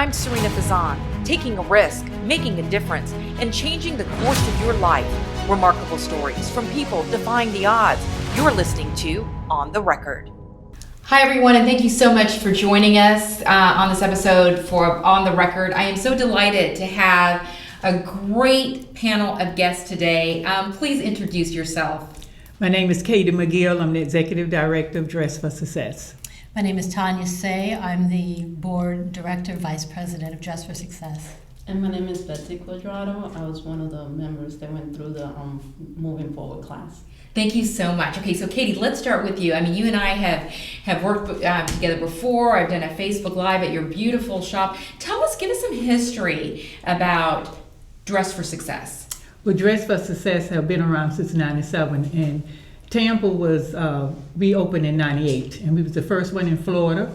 I'm Sarina Fazan, taking a risk, making a difference, and changing the course of your life. Remarkable stories from people defying the odds. You're listening to On the Record. Hi, everyone, and thank you so much for joining us on this episode for On the Record. I am so delighted to have a great panel of guests today. Please introduce yourself. My name is Katie McGill. I'm the Executive Director of Dress for Success. My name is Tonya Seay. I'm the Board Director, Vice President of Dress for Success. And my name is Betsy Cuadrado. I was one of the members that went through the Moving Forward class. Thank you so much. Okay, so Katie, let's start with you. I mean, you and I have worked together before. I've done a Facebook Live at your beautiful shop. Give us some history about Dress for Success. Well, Dress for Success have been around since '97, and Tampa was reopened in '98, and we was the first one in Florida,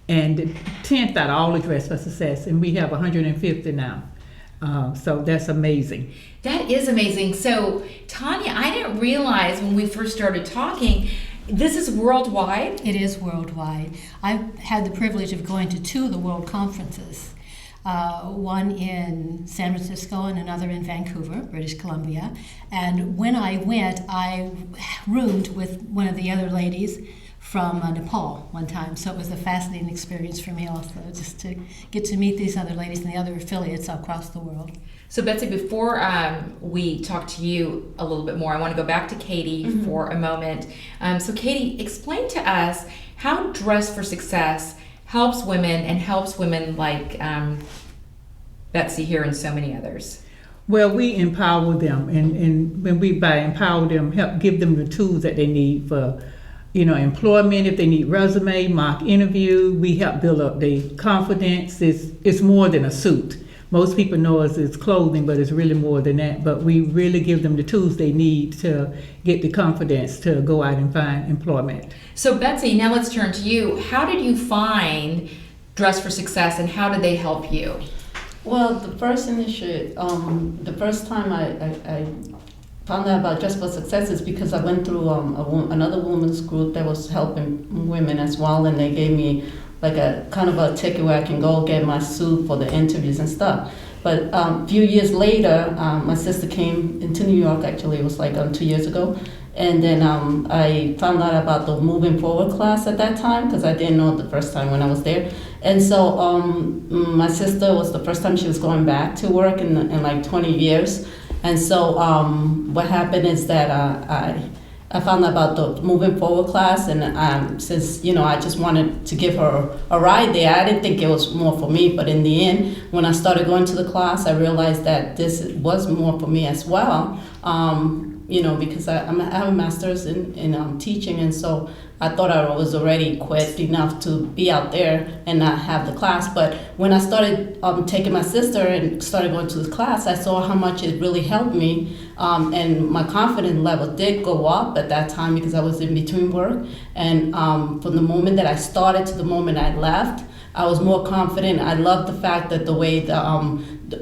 and the 10th out of all the Dress for Success, and we have 150 now. So that's amazing. That is amazing. So, Tonya, I didn't realize when we first started talking, this is worldwide? It is worldwide. I've had the privilege of going to two of the world conferences, one in San Francisco and another in Vancouver, British Columbia. And when I went, I roomed with one of the other ladies from Nepal one time. So it was a fascinating experience for me also, just to get to meet these other ladies and the other affiliates across the world. So Betsy, before we talk to you a little bit more, I want to go back to Katie for a moment. So Katie, explain to us how Dress for Success helps women and helps women like Betsy here and so many others. Well, we empower them, and when we by empower them, help give them the tools that they need for employment. If they need resume, mock interview, we help build up their confidence. It's more than a suit. Most people know us as clothing, but it's really more than that. But we really give them the tools they need to get the confidence to go out and find employment. So Betsy, now let's turn to you. How did you find Dress for Success, and how did they help you? Well, the first time I found out about Dress for Success is because I went through another women's group that was helping women as well, and they gave me like a kind of a ticket where I can go get my suit for the interviews and stuff. But a few years later, my sister came into New York. Actually, it was like 2 years ago, and then I found out about the Moving Forward class at that time because I didn't know it the first time when I was there. And so my sister was the first time she was going back to work in like 20 years. And so what happened is that I found out about the Moving Forward class, and since I just wanted to give her a ride there, I didn't think it was more for me. But in the end, when I started going to the class, I realized that this was more for me as well. Because I have a master's in teaching, and so I thought I was already equipped enough to be out there and not have the class. But when I started taking my sister and started going to the class, I saw how much it really helped me, and my confidence level did go up at that time because I was in between work. And from the moment that I started to the moment I left, I was more confident. I loved the fact that the way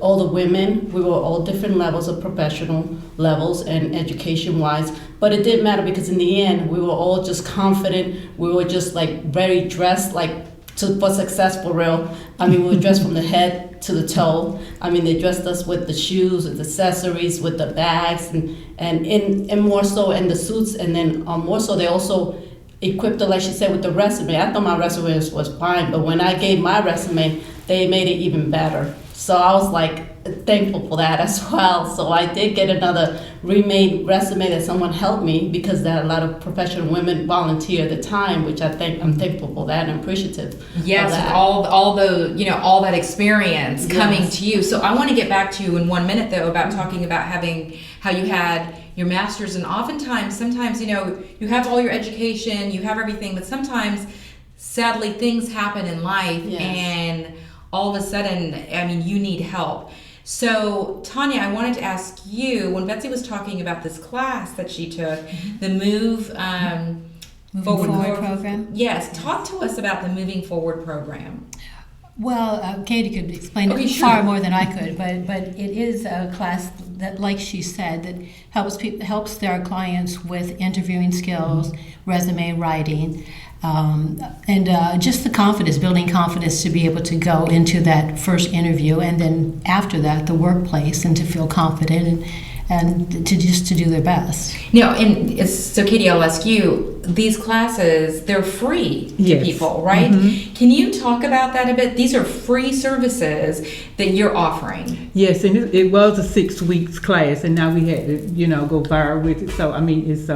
all the women, we were all different levels of professional levels and education-wise, but it didn't matter because in the end, we were all just confident. We were just like very dressed for success for real. I mean, we were dressed from the head to the toe. I mean, they dressed us with the shoes, with the accessories, with the bags, and more so in the suits, and then more so they also equipped her, like she said, with the resume. I thought my resume was fine, but when I gave my resume, they made it even better. So I was thankful for that as well. So I did get another remade resume that someone helped me because there are a lot of professional women volunteer at the time, which I'm thankful for that and appreciative. Yes, of all that experience coming to you. So I want to get back to you in 1 minute though about talking about how you had your master's, and sometimes you have all your education, you have everything, but sometimes sadly things happen in life. Yes. And all of a sudden, you need help. So, Tonya, I wanted to ask you, when Betsy was talking about this class that she took, the Moving Forward program. Yes, talk to us about the Moving Forward program. Well, Katie could explain it far more than I could, but it is a class that, like she said, that helps their clients with interviewing skills, resume writing. and just the confidence, building confidence to be able to go into that first interview, and then after that, the workplace, and to feel confident and to do their best. So Katie, I'll ask you, these classes, they're free to Yes. people, right? Mm-hmm. Can you talk about that a bit? These are free services that you're offering. Yes, and it was a 6 weeks class, and now we had to, go viral with it. So, I mean, it's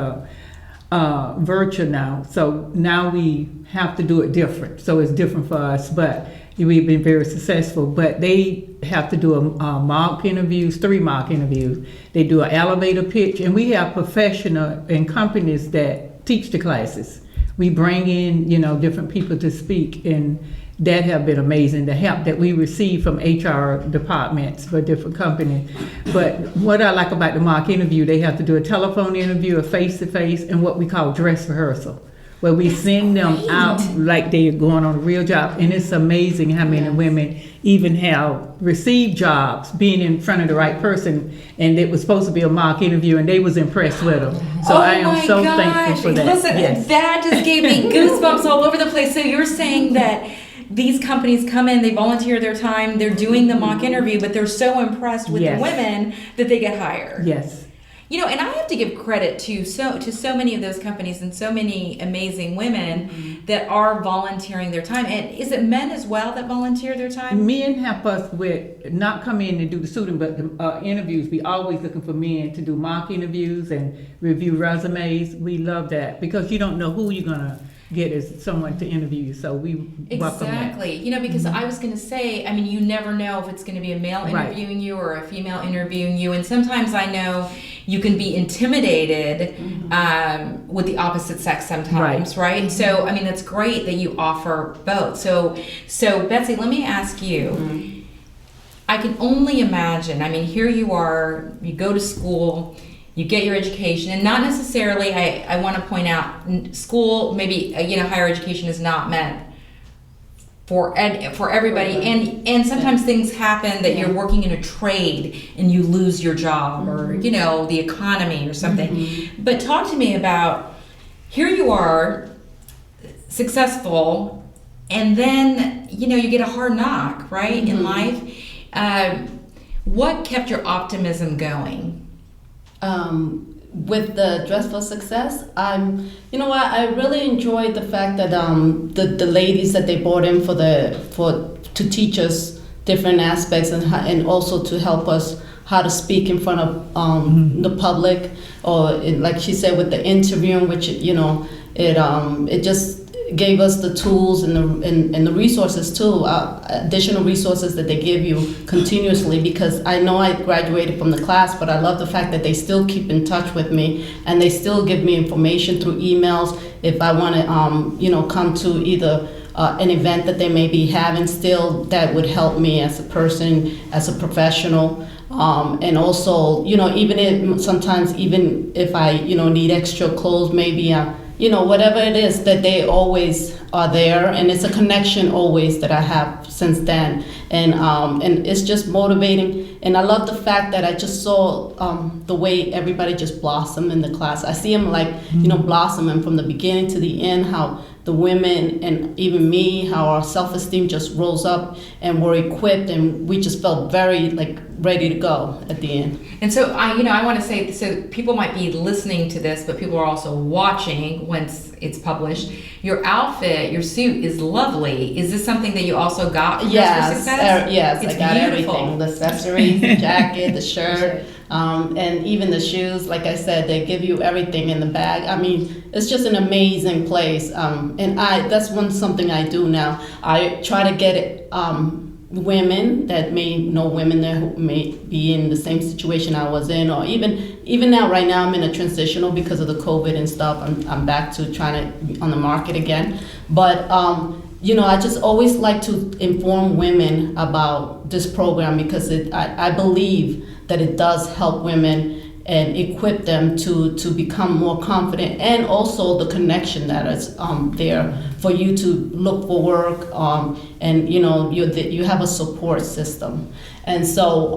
virtual now. So now we have to do it different. So it's different for us, but we've been very successful. But they have to do a mock interviews, 3 mock interviews. They do an elevator pitch, and we have professional and companies that teach the classes. We bring in, different people to speak, and that have been amazing, the help that we receive from HR departments for different companies. But what I like about the mock interview, they have to do a telephone interview, a face-to-face, and what we call dress rehearsal, where we send them out like they're going on a real job. And it's amazing how many women even have received jobs being in front of the right person, and it was supposed to be a mock interview, and they was impressed with them. So I am so thankful for that. Listen, Yes. that just gave me goosebumps all over the place. So you're saying that these companies come in, they volunteer their time, they're doing the mock interview, but they're so impressed with Yes. the women that they get hired. Yes. And I have to give credit to so many of those companies and so many amazing women that are volunteering their time. And is it men as well that volunteer their time? Men help us with not come in and do the shooting, but the interviews. We always looking for men to do mock interviews and review resumes. We love that because you don't know who you're gonna get as someone to interview you. So we welcome that. Exactly. Because I was going to say, I mean, you never know if it's going to be a male Right. interviewing you or a female interviewing you. And sometimes I know you can be intimidated with the opposite sex sometimes, right? So, I mean, that's great that you offer both. So Betsy, let me ask you, I can only imagine, I mean, here you are, you go to school, you get your education, and not necessarily, I want to point out, school, maybe, higher education is not meant for everybody, and sometimes things happen that you're working in a trade and you lose your job, or, the economy or something. But talk to me about, here you are, successful, and then, you get a hard knock, right, in life. What kept your optimism going? With the Dress for Success, I really enjoyed the fact that the ladies that they brought in to teach us different aspects and also to help us how to speak in front of the public, or like she said with the interviewing, which it just gave us the tools and the resources too, additional resources that they give you continuously, because I know I graduated from the class, but I love the fact that they still keep in touch with me and they still give me information through emails if I want to come to either an event that they may be having still that would help me as a person, as a professional. And also, sometimes even if I, need extra clothes, maybe whatever it is, that they always are there, and it's a connection always that I have since then, and it's just motivating. And I love the fact that I just saw the way everybody just blossomed in the class. I see them blossoming from the beginning to the end, how the women and even me, how our self-esteem just rose up and we're equipped, and we just felt very ready to go at the end. And so I want to say, so people might be listening to this, but people are also watching once it's published. Your outfit, your suit is lovely. Is this something that you also got from Dress for Success? Yes, it's I got beautiful. everything. The accessories, the jacket, the shirt, and even the shoes. Like I said, they give you everything in the bag. I mean, it's just an amazing place. And that's something I do now. I try to get it, women that may know women that who may be in the same situation I was in, or even now, right now I'm in a transitional because of the COVID and stuff. I'm back to trying to be on the market again. But I just always like to inform women about this program because I believe that it does help women and equip them to become more confident, and also the connection that is there for you to look for work, and you have a support system. And so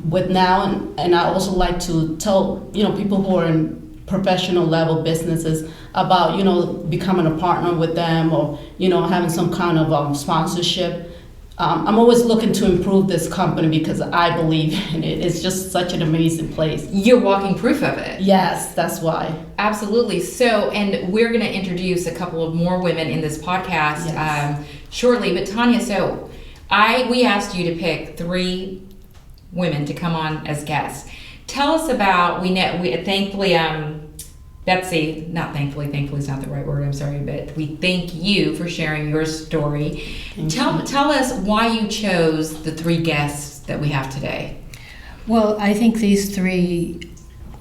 with now, and I also like to tell people who are in professional level businesses about, becoming a partner with them or, having some kind of sponsorship. I'm always looking to improve this company because I believe in it. It's just such an amazing place. You're walking proof of it. Yes, that's why. Absolutely. So, and we're going to introduce a couple of more women in this podcast shortly. But Tonya, so we asked you to pick 3 women to come on as guests. Tell us about, thankfully, Betsy, not thankfully is not the right word, I'm sorry, but we thank you for sharing your story. Tell us why you chose the 3 guests that we have today. Well, I think these 3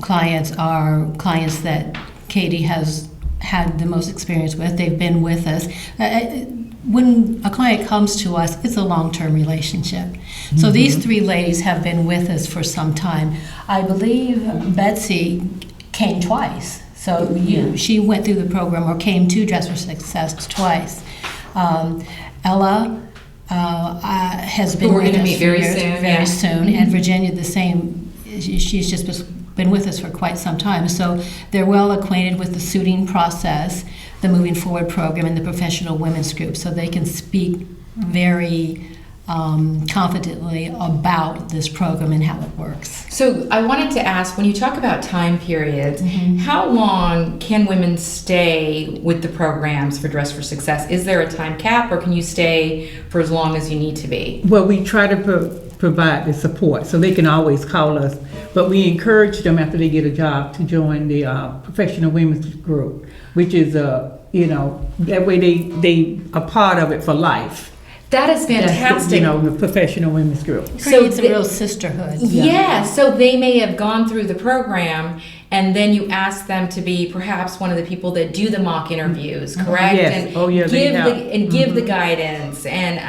clients are clients that Katie has had the most experience with. They've been with us. When a client comes to us, it's a long-term relationship. So these 3 ladies have been with us for some time. I believe Betsy came twice. So she went through the program or came to Dress for Success twice. Ella has been with us very soon, and Virginia the same. She's just been with us for quite some time. So they're well acquainted with the suiting process, the Moving Forward program, and the professional women's group. So they can speak very confidently about this program and how it works. So I wanted to ask, when you talk about time periods, how long can women stay with the programs for Dress for Success? Is there a time cap, or can you stay for as long as you need to be? Well, we try to provide the support, so they can always call us, but we encourage them after they get a job to join the professional women's group, which is, that way they are part of it for life. That is fantastic. The professional women's group. So it's a real sisterhood. Yeah, so they may have gone through the program, and then you ask them to be perhaps one of the people that do the mock interviews, correct? Yes. And give the guidance, and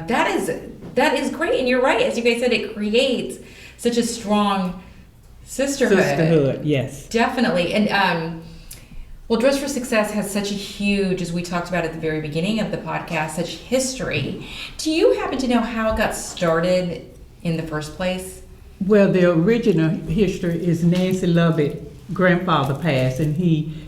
that is great. And you're right, as you guys said, it creates such a strong sisterhood. Sisterhood, yes. Definitely, and well, Dress for Success has such a huge, as we talked about at the very beginning of the podcast, such history. Do you happen to know how it got started in the first place? Well, the original history is Nancy Lovett's grandfather passed, and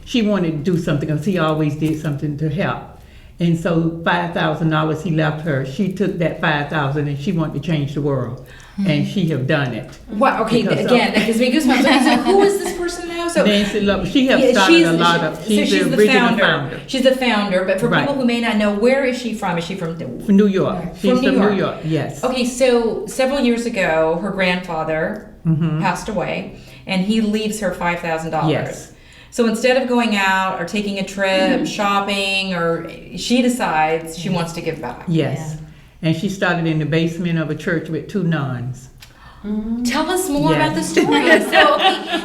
she wanted to do something because he always did something to help. And so $5,000 he left her. She took that $5,000 and she wanted to change the world. And she have done it. Wow, okay, again, that gives me goosebumps. So who is this person now? So Nancy Lovett, she's the original founder. She's the founder, but for people who may not know, where is she from? Is she from New York? She's from New York, yes. Okay, so several years ago, her grandfather passed away, and he leaves her $5,000. Yes. So instead of going out or taking a trip, shopping, or she decides she wants to give back. Yes. Yeah. And she started in the basement of a church with 2 nuns. Tell us more about the story.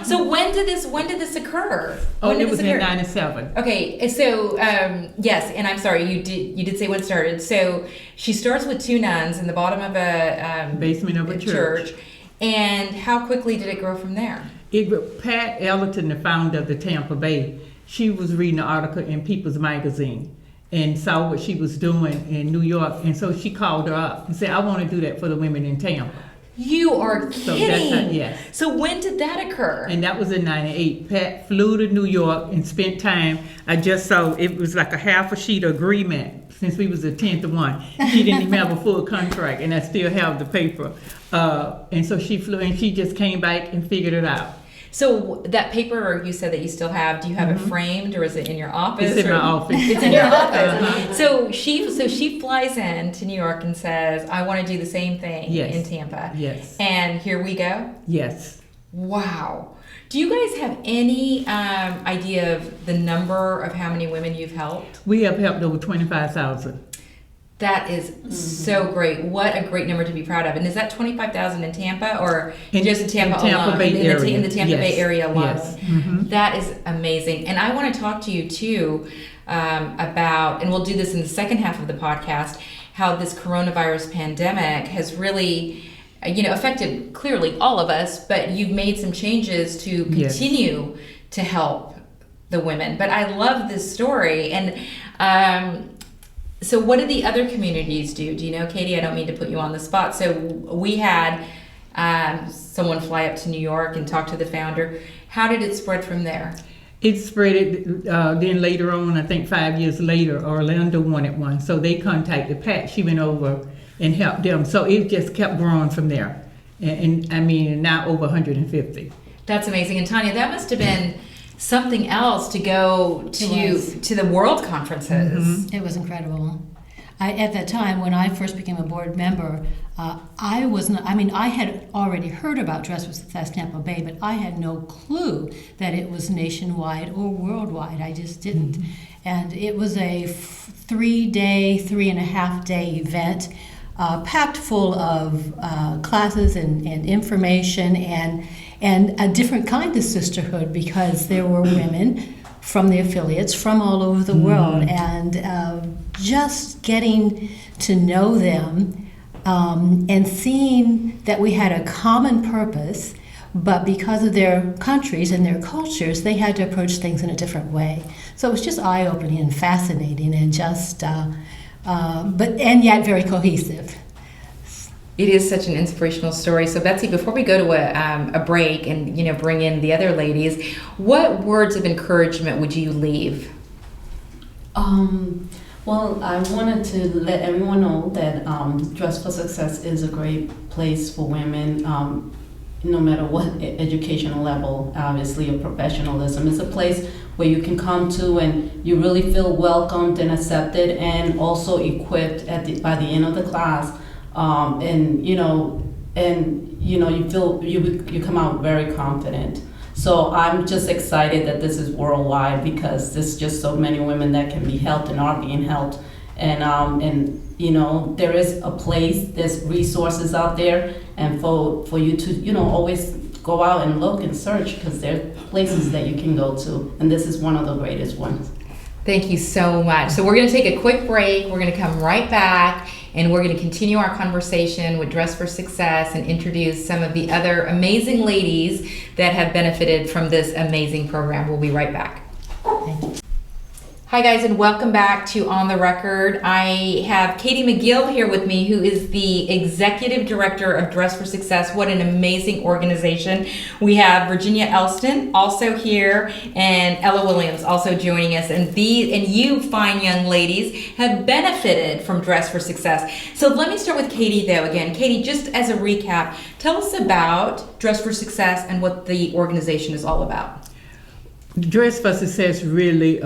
So when did this occur? It was in 97. Okay, so yes, and I'm sorry, you did say when it started. So she starts with 2 nuns in the bottom of a basement of a church. And how quickly did it grow from there? Pat Elston, the founder of the Tampa Bay, she was reading an article in People's Magazine and saw what she was doing in New York, and so she called her up and said, I want to do that for the women in Tampa. You are kidding. So that's yes. So when did that occur? And that was in 98. Pat flew to New York and spent time. I just saw it was like a half a sheet agreement since we was a 10th of 1. She didn't even have a full contract, and I still have the paper. And so she flew, and she just came back and figured it out. So that paper you said that you still have, do you have it framed, or is it in your office? It's in my office. It's in your office. So she flies in to New York and says, I want to do the same thing in Tampa. Yes. And here we go? Yes. Wow. Do you guys have any idea of the number of how many women you've helped? We have helped over 25,000. That is so great. What a great number to be proud of. And is that 25,000 in Tampa, or just in Tampa alone? Bay area. In the Tampa Bay area alone. Yes. Mm-hmm. That is amazing. And I want to talk to you too about, and we'll do this in the second half of the podcast, how this coronavirus pandemic has really, affected clearly all of us, but you've made some changes to continue to help the women. But I love this story. And so what did the other communities do? Do you know, Katie? I don't mean to put you on the spot. So we had someone fly up to New York and talk to the founder. How did it spread from there? It spread it, then later on, I think 5 years later, Orlando wanted one. So they contacted Pat. She went over and helped them. So it just kept growing from there. And I mean, now over 150. That's amazing. And Tonya, that must have been something else to go to the world conferences. It was incredible. At that time, when I first became a board member, I had already heard about Dress for Success Tampa Bay, but I had no clue that it was nationwide or worldwide. I just didn't. And it was a 3.5 day event, packed full of classes and information and a different kind of sisterhood, because there were women from the affiliates from all over the world, and just getting to know them and seeing that we had a common purpose, but because of their countries and their cultures, they had to approach things in a different way. So it was just eye-opening and fascinating, and just and yet very cohesive. It is such an inspirational story. So Betsy, before we go to a break and bring in the other ladies, what words of encouragement would you leave? Well, I wanted to let everyone know that Dress for Success is a great place for women, no matter what educational level, obviously, or professionalism. It's a place where you can come to and you really feel welcomed and accepted, and also equipped by the end of the class. You come out very confident. So I'm just excited that this is worldwide, because there's just so many women that can be helped and are being helped. And there is a place, there's resources out there, and for you to, always go out and look and search, because there are places that you can go to, and this is one of the greatest ones. Thank you so much. So we're going to take a quick break. We're going to come right back, and we're going to continue our conversation with Dress for Success and introduce some of the other amazing ladies that have benefited from this amazing program. We'll be right back. Thank you. Hi guys, and welcome back to On the Record. I have Katie McGill here with me, who is the Executive Director of Dress for Success. What an amazing organization. We have Virginia Elston also here, and Ella Williams also joining us. And you fine young ladies have benefited from Dress for Success. So let me start with Katie though again. Katie, just as a recap, tell us about Dress for Success and what the organization is all about. Dress for Success really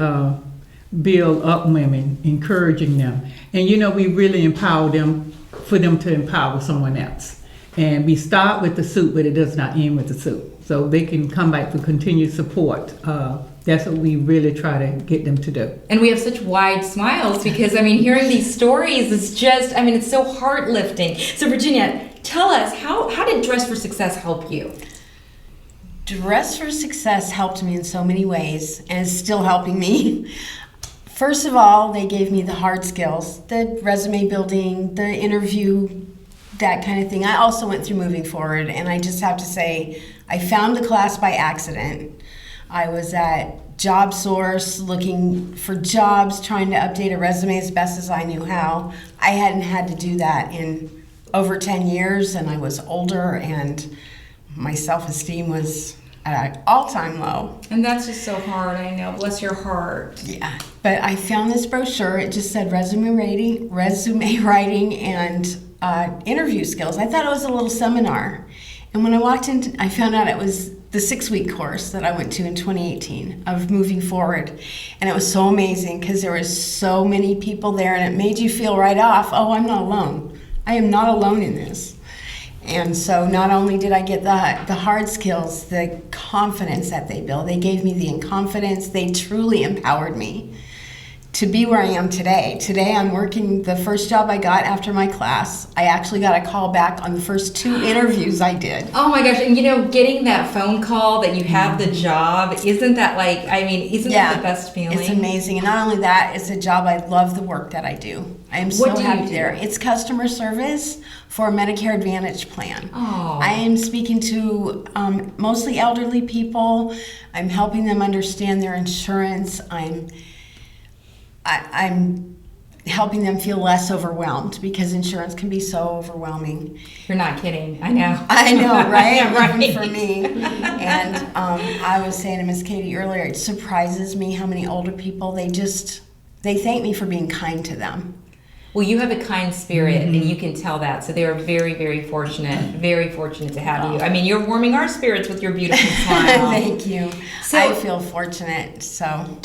build up women, encouraging them. And we really empower them for them to empower someone else. And we start with the suit, but it does not end with the suit. So they can come back for continued support. That's what we really try to get them to do. And we have such wide smiles because, hearing these stories is just, it's so heart-lifting. So Virginia, tell us, how did Dress for Success help you? Dress for Success helped me in so many ways, and is still helping me. First of all, they gave me the hard skills, the resume building, the interview, that kind of thing. I also went through Moving Forward, and I just have to say, I found the class by accident. I was at Job Source looking for jobs, trying to update a resume as best as I knew how. I hadn't had to do that in over 10 years, and I was older, and my self-esteem was at an all-time low. And that's just so hard, I know. Bless your heart. Yeah, but I found this brochure. It just said resume writing, and interview skills. I thought it was a little seminar. And when I walked in, I found out it was the 6-week course that I went to in 2018 of Moving Forward. And it was so amazing because there were so many people there, and it made you feel right off, oh, I'm not alone. I am not alone in this. And so not only did I get the hard skills, the confidence that they built, they gave me the confidence, they truly empowered me to be where I am today. Today I'm working the first job I got after my class. I actually got a call back on the first 2 interviews I did. Oh my gosh, and getting that phone call that you have the job, isn't that that the best feeling? It's amazing. And not only that, it's a job I love the work that I do. I am so happy there. It's customer service for a Medicare Advantage plan. Oh. I am speaking to mostly elderly people. I'm helping them understand their insurance. I'm helping them feel less overwhelmed, because insurance can be so overwhelming. You're not kidding. I know. I know, right? Right. Even for me. And I was saying to Miss Katie earlier, it surprises me how many older people, they thank me for being kind to them. Well, you have a kind spirit, and you can tell that. So they are very, very fortunate to have you. I mean, you're warming our spirits with your beautiful smile. Thank you. So, I feel fortunate. So,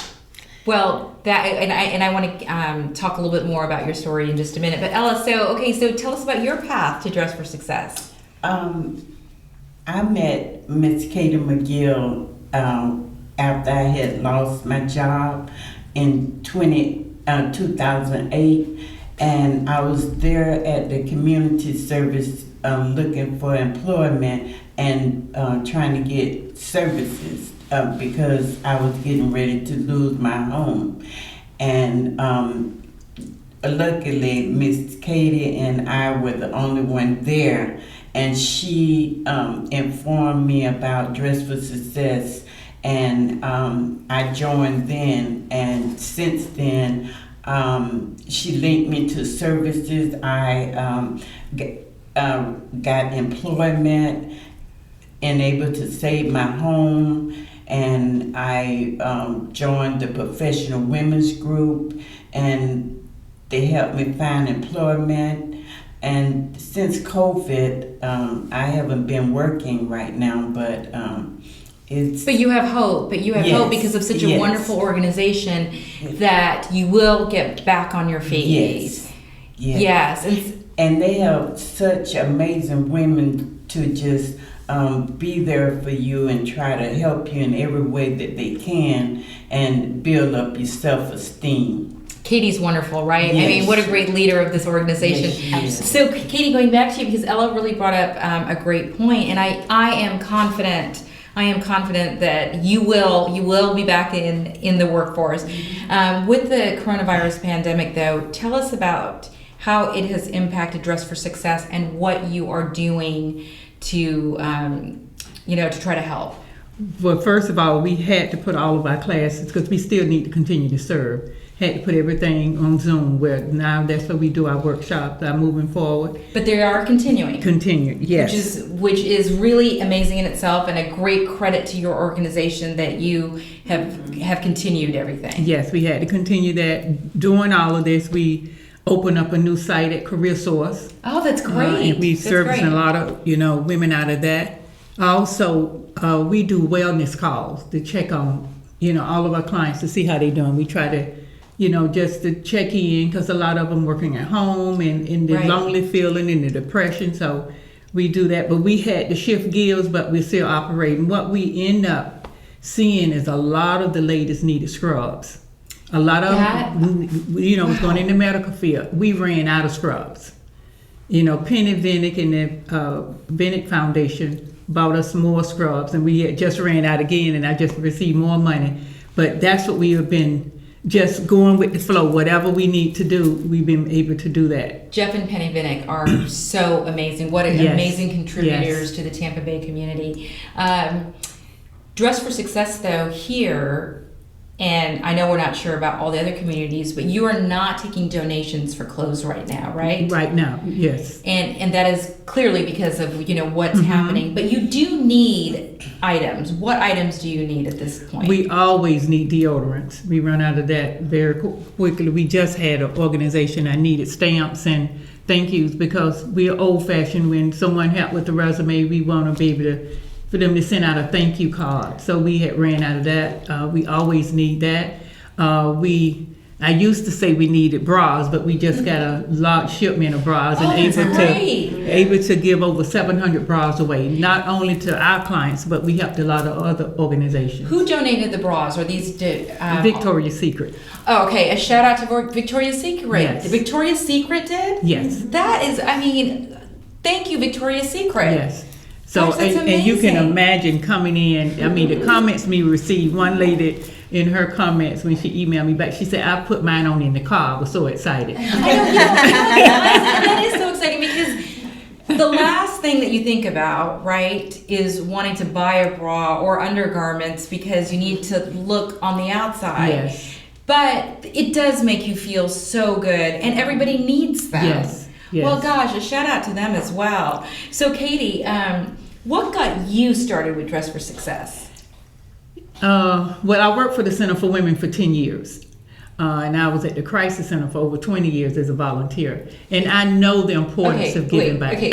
well, that and I want to talk a little bit more about your story in just a minute. But Ella, so tell us about your path to Dress for Success. I met Miss Katie McGill after I had lost my job in 2008. And I was there at the community service looking for employment and trying to get services because I was getting ready to lose my home. And luckily, Miss Katie and I were the only one there. And she informed me about Dress for Success. And I joined then. And since then, she linked me to services. I got employment and able to save my home, and I joined the professional women's group, and they helped me find employment. And since COVID, I haven't been working right now, but But you have hope. Hope because of such a wonderful organization that you will get back on your feet. Yes. And they have such amazing women to just be there for you and try to help you in every way that they can and build up your self-esteem. Katie's wonderful, right? Yes. I mean, what a great leader of this organization. Yes, so, Katie, going back to you, because Ella really brought up a great point, and I am confident that you will be back in the workforce. With the coronavirus pandemic, though, tell us about how it has impacted Dress for Success and what you are doing to try to help. Well, first of all, we had to put all of our classes, because we still need to continue to serve, had to put everything on Zoom, where now that's where we do our workshops, moving forward. But they are continuing. Continued, yes. Which is really amazing in itself, and a great credit to your organization that you have continued everything. Yes, we had to continue that. Doing all of this, we opened up a new site at Career Source. Oh, that's great. And we servicing a lot of women out of that. Also, we do wellness calls to check on all of our clients to see how they're doing. We try to just to check in, because a lot of them working at home and the lonely feeling and the depression. So we do that, but we had to shift gears, but we're still operating. What we end up seeing is a lot of the ladies needed scrubs. A lot of them, was going in the medical field. We ran out of scrubs. Penny Vinnick and the Vinnick Foundation bought us more scrubs, and we had just ran out again, and I just received more money. But that's what we have been just going with the flow. Whatever we need to do, we've been able to do that. Jeff and Penny Vinnick are so amazing. What amazing contributors to the Tampa Bay community. Dress for Success, though, here, and I know we're not sure about all the other communities, but you are not taking donations for clothes right now, right? Right now, yes. And that is clearly because of what's happening. But you do need items. What items do you need at this point? We always need deodorants. We run out of that very quickly. We just had an organization that needed stamps and thank yous, because we are old-fashioned. When someone helped with the resume, we want to be able for them to send out a thank you card. So we had ran out of that. We always need that. I used to say we needed bras, but we just got a large shipment of bras and able to give over 700 bras away, not only to our clients, but we helped a lot of other organizations. Who donated the bras? Or these Victoria's Secret. Oh, okay. A shout out to Victoria's Secret. Yes. Victoria's Secret did? Yes. That is, thank you, Victoria's Secret. Yes. So, Gosh, that's and you can amazing. imagine coming in, the comments we received, one lady in her comments when she emailed me back, she said, I put mine on in the car. I was so excited. I know, that is so exciting, because the last thing that you think about, right, is wanting to buy a bra or undergarments because you need to look on the outside. Yes. but it does make you feel so good, and everybody needs them. Yes. Yes. Well, gosh, a shout out to them as well. So, Katie, what got you started with Dress for Success? Well, I worked for the Center for Women for 10 years. And I was at the Crisis Center for over 20 years as a volunteer. And I know the importance of giving back. Okay,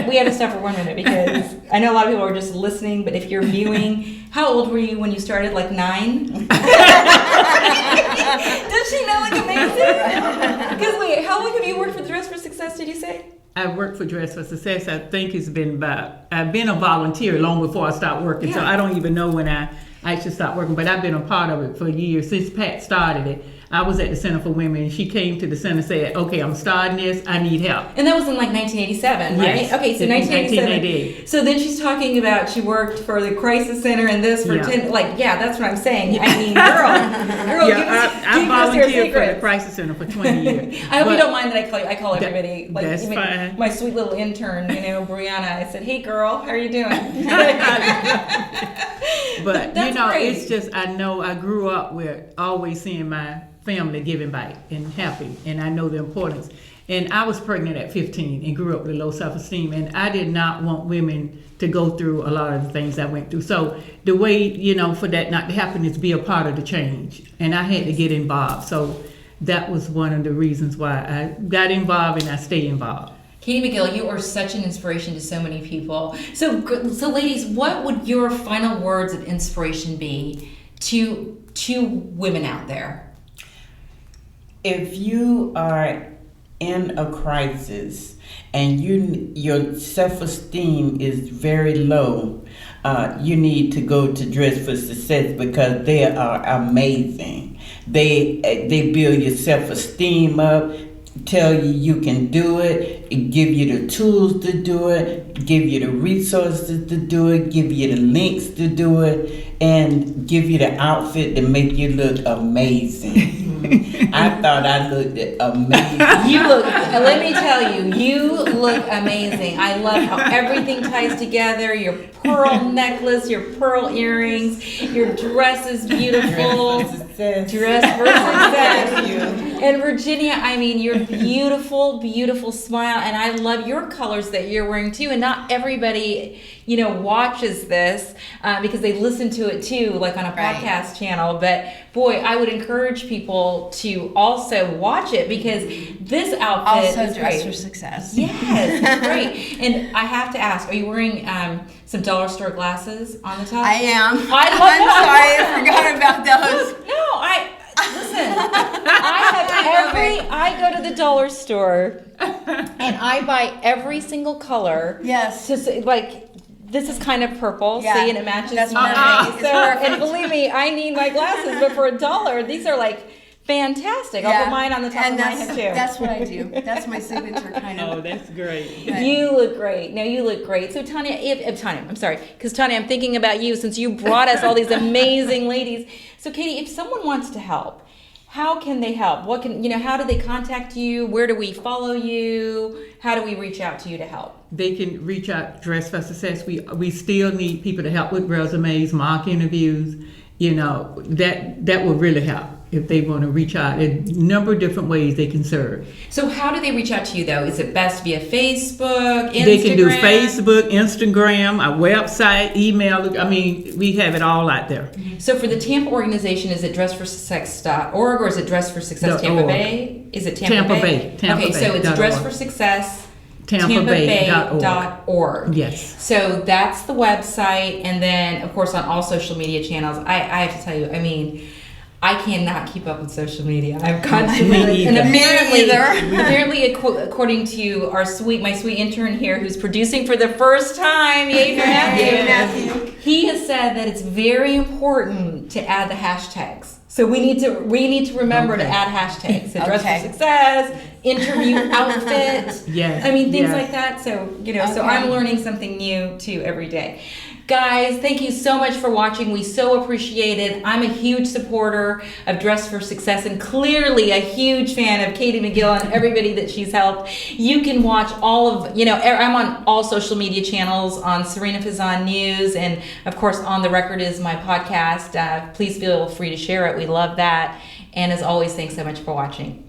we have to stop for 1 minute, because I know a lot of people are just listening, but if you're viewing, how old were you when you started? Like 9? Does she know, like, amazing? Because wait, how long have you worked for Dress for Success, did you say? I worked for Dress for Success. I think it's been I've been a volunteer long before I started working. Yeah. So I don't even know when I should start working, but I've been a part of it for years. Since Pat started it, I was at the Center for Women, and she came to the center and said, okay, I'm starting this, I need help. And that was in like 1987, right? Yes. Okay, so 1987. So then she's talking about she worked for the Crisis Center and this for 10, like, yeah, that's what I'm saying. I mean, girl, I give us your volunteered for the secrets. Crisis Center for 20 years. I hope you don't mind that I call everybody, like, that's even fine. my sweet little intern, Brianna. I said, hey girl, how are you doing? But that's great. it's just, I know I grew up with always seeing my family giving back and happy, and I know the importance. And I was pregnant at 15 and grew up with low self-esteem, and I did not want women to go through a lot of the things I went through. So the way, for that not to happen is be a part of the change, and I had to get involved. So that was one of the reasons why I got involved, and I stay involved. Katie McGill, you are such an inspiration to so many people. So ladies, what would your final words of inspiration be to women out there? If you are in a crisis and your self-esteem is very low, you need to go to Dress for Success, because they are amazing. They build your self-esteem up, tell you can do it, give you the tools to do it, give you the resources to do it, give you the links to do it, and give you the outfit to make you look amazing. I thought I looked amazing. Let me tell you, you look amazing. I love how everything ties together. Your pearl necklace, your pearl earrings, your dress is beautiful. Dress for Success. And Virginia, I mean, your beautiful, beautiful smile, and I love your colors that you're wearing too. And not everybody, watches this because they listen to it too, like on a podcast channel. But boy, I would encourage people to also watch it, because this outfit Also is Dress great. for Success. Yes, it's great. And I have to ask, are you wearing some dollar store glasses on the top? I am. I'm sorry, I forgot about those. Listen, I go to the dollar store and I buy every single color. Yes. To say, like, this is kind of purple, Yeah. see, and it matches That's my perfect. face. So, and believe me, I need my glasses, but for $1, these are like fantastic. I'll put mine on the top and of my head too. That's what I do. That's my signature kind of. Oh, that's great. You look great. No, you look great. So Tonya, I'm sorry, because Tonya, I'm thinking about you since you brought us all these amazing ladies. So Katie, if someone wants to help, how can they help? How do they contact you? Where do we follow you? How do we reach out to you to help? They can reach out to Dress for Success. We still need people to help with resumes, mock interviews. That will really help if they want to reach out. A number of different ways they can serve. So how do they reach out to you though? Is it best via Facebook, Instagram? They can do Facebook, Instagram, our website, email. I mean, we have it all out there. So for the Tampa organization, is it dressforsuccess.org or is it Dress for Success Tampa Bay? Is it Tampa Bay? Okay, so it's Dress for Success TampaBay.org. Yes. So that's the website, and then of course on all social media channels. I have to tell you, I mean, I cannot keep up with social media. I'm constantly, and apparently, according to my sweet intern here, who's producing for the first time, yay for Matthew. He has said that it's very important to add the hashtags. So we need to remember to add hashtags. So Dress for Success, interview outfit. Yes. I mean things like that. So so I'm learning something new too every day. Guys, thank you so much for watching. We so appreciate it. I'm a huge supporter of Dress for Success and clearly a huge fan of Katie McGill and everybody that she's helped. You can watch all of, I'm on all social media channels, on Sarina Fazan News, and of course On the Record is my podcast. Please feel free to share it. We love that. And as always, thanks so much for watching.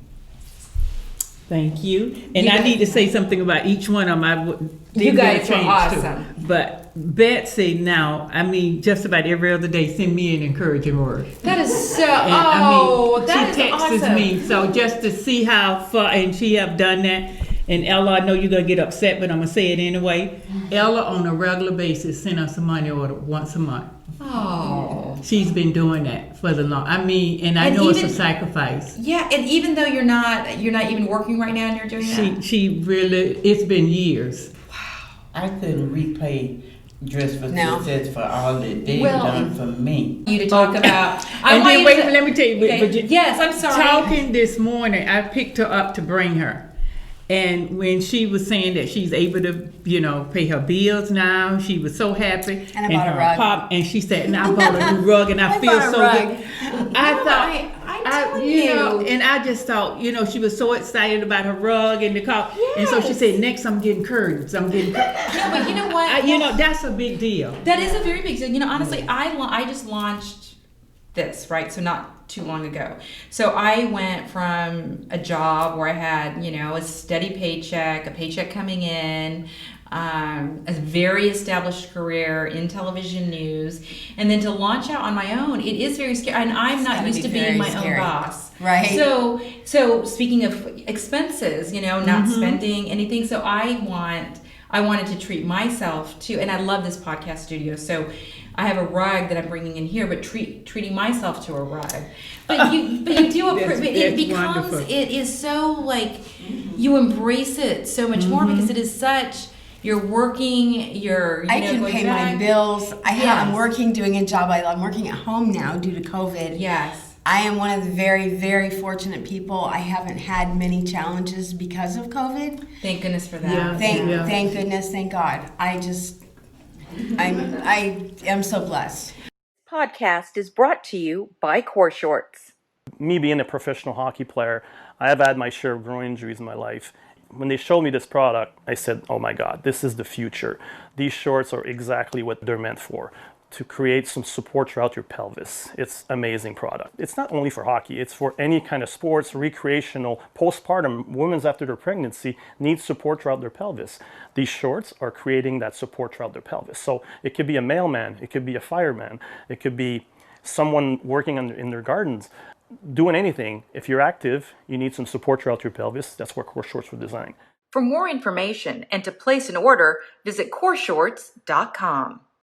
Thank you. And I need to say something about each one of them. You guys are awesome. But Betsy now, just about every other day, send me an encouraging word. That is so, she texts awesome. me. So just to see how far, and she have done that. And Ella, I know you're going to get upset, but I'm going to say it anyway. Ella, on a regular basis, send us a money order once a month. Oh. She's been doing that for the long. And I know it's a sacrifice. Yeah, and even though you're not even working right now, and you're doing that. She really. It's been years. I couldn't repay Dress for Success for all that they've done for me. You to talk about. Let me tell you. Okay. Yes, I'm sorry. Talking this morning, I picked her up to bring her. And when she was saying that she's able to, pay her bills now, she was so happy. And I bought a rug. And she said, and I bought a new rug, and I feel so good. And I just thought, she was so excited about her rug and the car. Yes. And so she said, next I'm getting curtains. No, but you know what? That's a big deal. That is a very big deal. Honestly, I just launched this, right? So not too long ago. So I went from a job where I had, a steady paycheck, a paycheck coming in, a very established career in television news, and then to launch out on my own, it is very scary. And I'm not used to being my own boss. Right. So speaking of expenses, not spending anything. So I wanted to treat myself too, and I love this podcast studio. So I have a rug that I'm bringing in here, but treating myself to a rug. But you do it becomes wonderful. It is so you embrace it so much more because it is such. You're working. I can pay my bills. I'm working, doing a job I love. I'm working at home now due to COVID. Yes. I am one of the very, very fortunate people. I haven't had many challenges because of COVID. Thank goodness for that. Thank goodness, thank God. I am so blessed. Podcast is brought to you by Core Shorts. Me being a professional hockey player, I have had my share of groin injuries in my life. When they showed me this product, I said, oh my God, this is the future. These shorts are exactly what they're meant for, to create some support throughout your pelvis. It's an amazing product. It's not only for hockey, it's for any kind of sports, recreational, postpartum. Women after their pregnancy need support throughout their pelvis. These shorts are creating that support throughout their pelvis. So it could be a mailman, it could be a fireman, it could be someone working in their gardens. Doing anything, if you're active, you need some support throughout your pelvis. That's where Core Shorts were designed. For more information and to place an order, visit coreshorts.com.